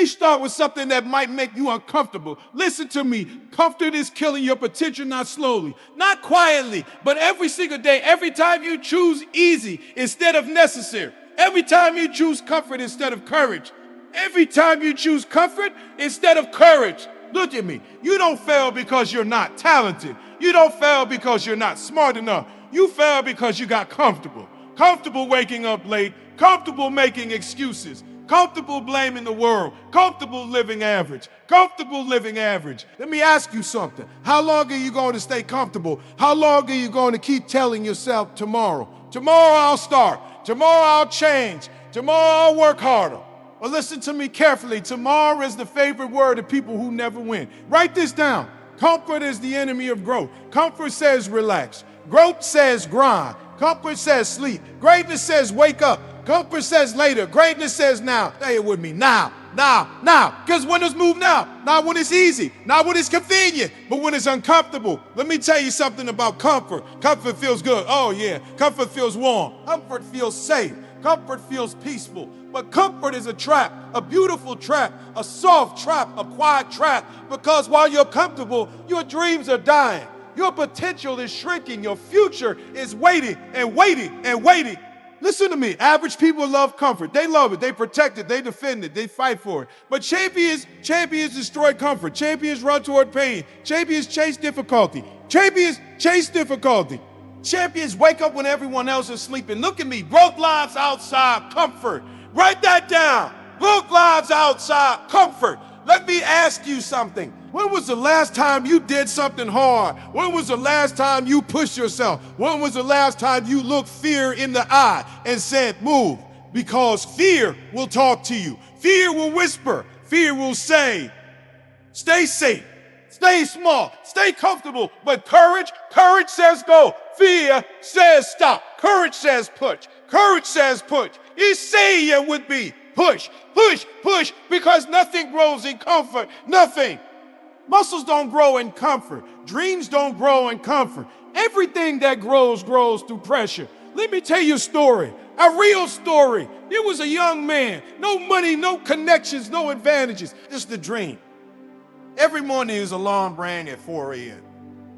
me start with something that might make you uncomfortable. Listen to me. Comfort is killing your potential, not slowly, not quietly, but every single day. Every time you choose easy instead of necessary. Every time you choose comfort instead of courage. Every time you choose comfort instead of courage. Look at me. You don't fail because you're not talented. You don't fail because you're not smart enough. You fail because you got comfortable. Comfortable waking up late. Comfortable making excuses. Comfortable blaming the world. Comfortable living average. Comfortable living average. Let me ask you something. How long are you going to stay comfortable? How long are you going to keep telling yourself tomorrow? Tomorrow I'll start. Tomorrow I'll change. Tomorrow I'll work harder. Well, listen to me carefully. Tomorrow is the favorite word of people who never win. Write this down. Comfort is the enemy of growth. Comfort says relax. Growth says grind. Comfort says sleep. Greatness says wake up. Comfort says later. Greatness says now. Say it with me. Now. Because winners move now. Not when it's easy. Not when it's convenient. But when it's uncomfortable. Let me tell you something about comfort. Comfort feels good. Oh, yeah. Comfort feels warm. Comfort feels safe. Comfort feels peaceful. But comfort is a trap. A beautiful trap. A soft trap. A quiet trap. Because while you're comfortable, your dreams are dying. Your potential is shrinking. Your future is waiting and waiting and waiting. Listen to me. Average people love comfort. They love it. They protect it. They defend it. They fight for it. But champions destroy comfort. Champions run toward pain. Champions chase difficulty. Champions chase difficulty. Champions wake up when everyone else is sleeping. Look at me. Growth lives outside comfort. Write that down. Growth lives outside comfort. Let me ask you something. When was the last time you did something hard? When was the last time you pushed yourself? When was the last time you looked fear in the eye and said, move? Because fear will talk to you. Fear will whisper. Fear will say, stay safe, stay small, stay comfortable. But courage says go. Fear says stop. Courage says push. Courage says push. You say you would be. Push, because nothing grows in comfort. Nothing. Muscles don't grow in comfort. Dreams don't grow in comfort. Everything that grows through pressure. Let me tell you a story, a real story. There was a young man, no money, no connections, no advantages, just a dream. Every morning his alarm rang at 4 a.m.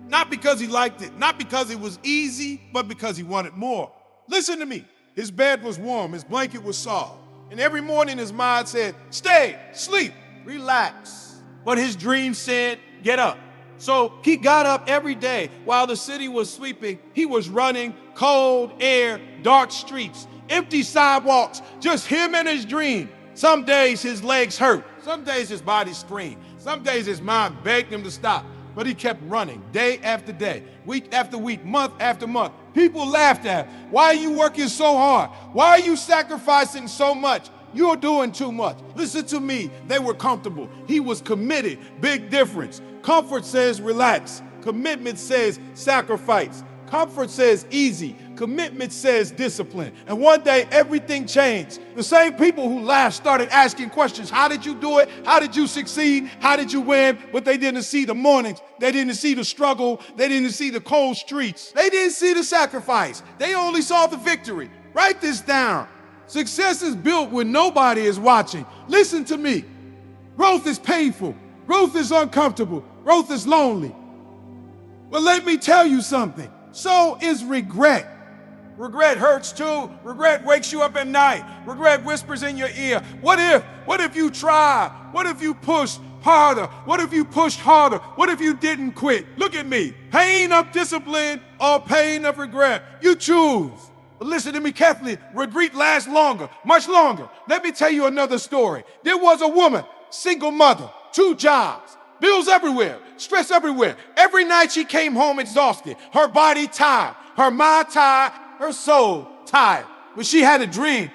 Not because he liked it, not because it was easy, but because he wanted more. Listen to me. His bed was warm, his blanket was soft. And every morning his mind said, stay, sleep, relax. But his dream said, get up. So he got up every day while the city was sleeping. He was running, cold air, dark streets, empty sidewalks, just him and his dream. Some days his legs hurt. Some days his body screamed. Some days his mind begged him to stop. But he kept running day after day, week after week, month after month. People laughed at him. Why are you working so hard? Why are you sacrificing so much? You're doing too much. Listen to me. They were comfortable. He was committed. Big difference. Comfort says relax. Commitment says sacrifice. Comfort says easy. Commitment says discipline. And one day, everything changed. The same people who laughed started asking questions. How did you do it? How did you succeed? How did you win? But they didn't see the mornings. They didn't see the struggle. They didn't see the cold streets. They didn't see the sacrifice. They only saw the victory. Write this down. Success is built when nobody is watching. Listen to me. Growth is painful. Growth is uncomfortable. Growth is lonely. But let me tell you something. So is regret. Regret hurts too. Regret wakes you up at night. Regret whispers in your ear. What if you tried? What if you pushed harder? What if you pushed harder? What if you didn't quit? Look at me. Pain of discipline or pain of regret. You choose. But listen to me carefully. Regret lasts longer, much longer. Let me tell you another story. There was a woman, single mother, 2 jobs. Bills everywhere, stress everywhere. Every night she came home exhausted, her body tired, her mind tired, her soul tired. But she had a dream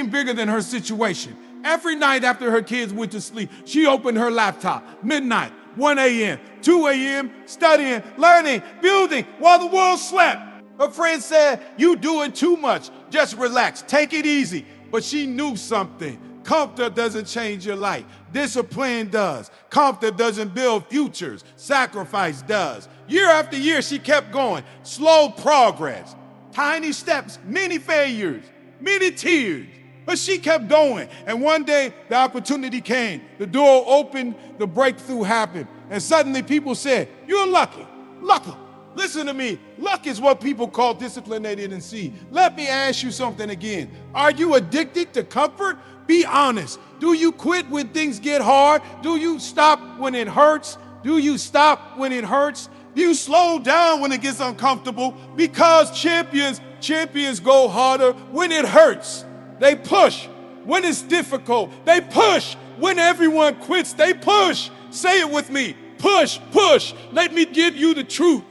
bigger than her situation. Every night after her kids went to sleep, she opened her laptop, midnight, 1 a.m., 2 a.m., studying, learning, building while the world slept. Her friend said, you doing too much, just relax, take it easy. But she knew something. Comfort doesn't change your life. Discipline does. Comfort doesn't build futures. Sacrifice does. Year after year, she kept going. Slow progress. Tiny steps, many failures, many tears. But she kept going. And one day, the opportunity came. The door opened, the breakthrough happened. And suddenly people said, "You're lucky, lucky." Listen to me. Luck is what people call discipline they didn't see. Let me ask you something again. Are you addicted to comfort? Be honest. Do you quit when things get hard? Do you stop when it hurts? Do you stop when it hurts? Do you slow down when it gets uncomfortable? Because champions go harder when it hurts. They push when it's difficult. They push when everyone quits. They push. Say it with me. Push, push. Let me give you the truth.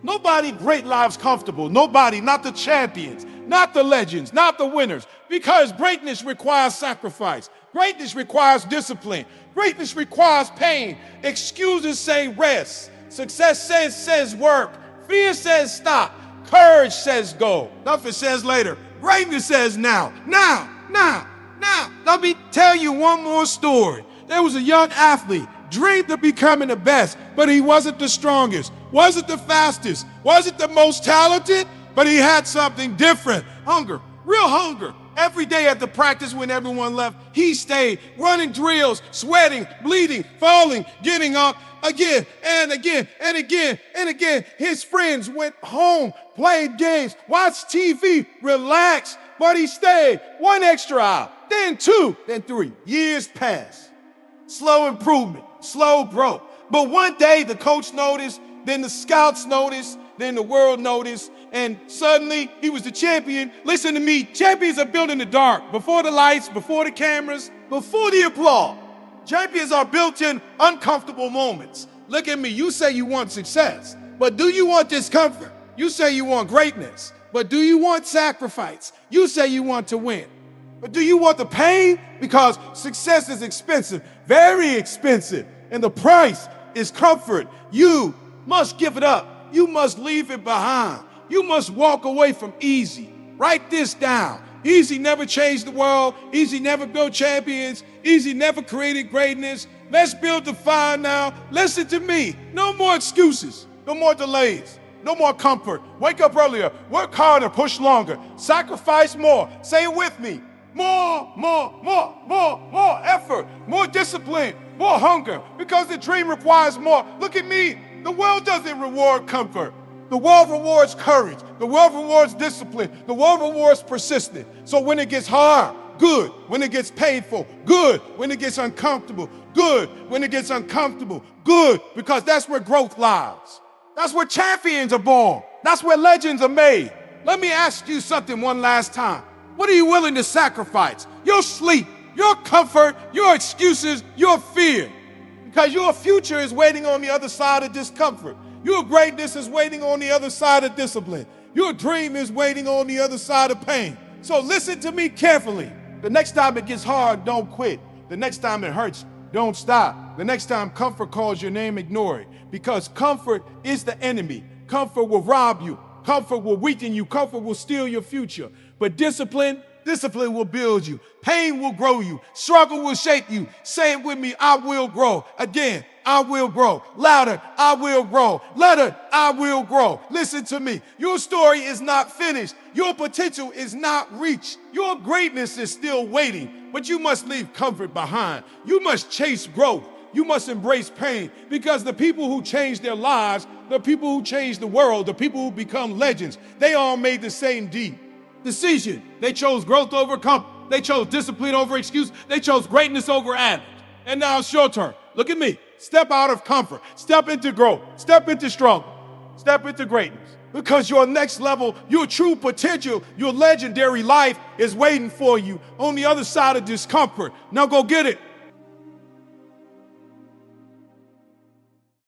Nobody great lives comfortable. Nobody, not the champions, not the legends, not the winners. Because greatness requires sacrifice. Greatness requires discipline. Greatness requires pain. Excuses say rest. Success says work. Fear says stop. Courage says go. Nothing says later. Greatness says now. Now. Let me tell you one more story. There was a young athlete, dreamed of becoming the best, but he wasn't the strongest, wasn't the fastest, wasn't the most talented, but he had something different. Hunger, real hunger. Every day at the practice when everyone left, he stayed, running drills, sweating, bleeding, falling, getting up again and again and again and again. His friends went home, played games, watched TV, relaxed, but he stayed. One extra hour, then two, then three. Years passed. Slow improvement, slow growth. But one day the coach noticed, then the scouts noticed, then the world noticed, and suddenly he was the champion. Listen to me, champions are built in the dark, before the lights, before the cameras, before the applause. Champions are built in uncomfortable moments. Look at me, you say you want success, but do you want discomfort? You say you want greatness, but do you want sacrifice? You say you want to win. But do you want the pain? Because success is expensive, very expensive, and the price is comfort. You must give it up. You must leave it behind. You must walk away from easy. Write this down. Easy never changed the world. Easy never built champions. Easy never created greatness. Let's build the fire now. Listen to me. No more excuses. No more delays. No more comfort. Wake up earlier. Work harder. Push longer. Sacrifice more. Say it with me. More effort, more discipline, more hunger, because the dream requires more. Look at me. The world doesn't reward comfort. The world rewards courage. The world rewards discipline. The world rewards persistence. So when it gets hard, good. When it gets painful, good. When it gets uncomfortable, good. When it gets uncomfortable, good. Because that's where growth lies. That's where champions are born. That's where legends are made. Let me ask you something one last time. What are you willing to sacrifice? Your sleep, your comfort, your excuses, your fear. Because your future is waiting on the other side of discomfort. Your greatness is waiting on the other side of discipline. Your dream is waiting on the other side of pain. So listen to me carefully. The next time it gets hard, don't quit. The next time it hurts, don't stop. The next time comfort calls your name, ignore it. Because comfort is the enemy. Comfort will rob you. Comfort will weaken you. Comfort will steal your future. But discipline will build you. Pain will grow you. Struggle will shape you. Say it with me, I will grow. Again, I will grow. Louder, I will grow. Louder, I will grow. Listen to me. Your story is not finished. Your potential is not reached. Your greatness is still waiting. But you must leave comfort behind. You must chase growth. You must embrace pain, because the people who change their lives, the people who change the world, the people who become legends, they all made the same deep decision. They chose growth over comfort. They chose discipline over excuse. They chose greatness over average. And now it's your turn. Look at me. Step out of comfort. Step into growth. Step into struggle. Step into greatness. Because your next level, your true potential, your legendary life is waiting for you on the other side of discomfort. Now go get it.